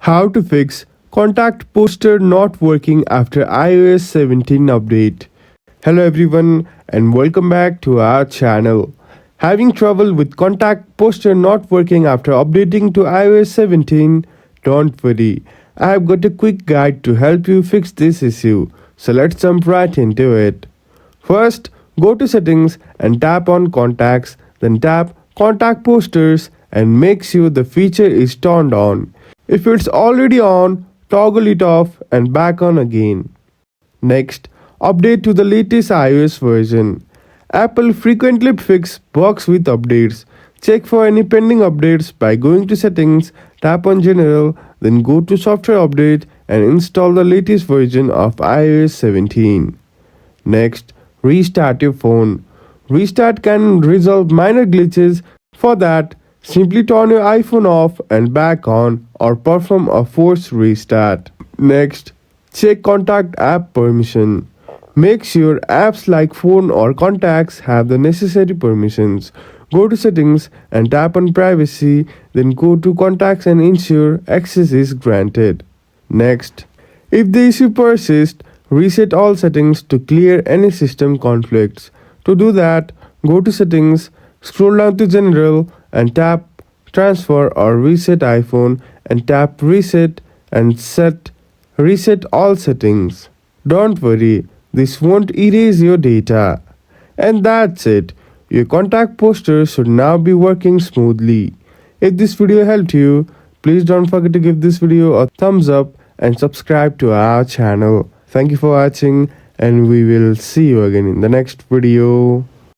How to fix contact poster not working after iOS 17 update. Hello everyone and welcome back to our channel. Having trouble with contact poster not working after updating to iOS 17? Don't worry. I have got a quick guide to help you fix this issue. So let's jump right into it. First, go to settings and tap on contacts, then tap contact posters and make sure the feature is turned on. If it's already on, toggle it off and back on again. Next, update to the latest iOS version. Apple frequently fixes bugs with updates. Check for any pending updates by going to settings, tap on general, then go to software update and install the latest version of iOS 17. Next, restart your phone. Restart can resolve minor glitches. For that, simply turn your iPhone off and back on or perform a forced restart. Next, check contact app permission. Make sure apps like phone or contacts have the necessary permissions. Go to settings and tap on privacy, then go to contacts and ensure access is granted. Next, if the issue persists, reset all settings to clear any system conflicts. To do that, go to settings, scroll down to general and tap transfer or reset iPhone and tap reset and set reset all settings. Don't worry, this won't erase your data. And that's it. Your contact poster should now be working smoothly. If this video helped you, please don't forget to give this video a thumbs up and subscribe to our channel. Thank you for watching and we will see you again in the next video.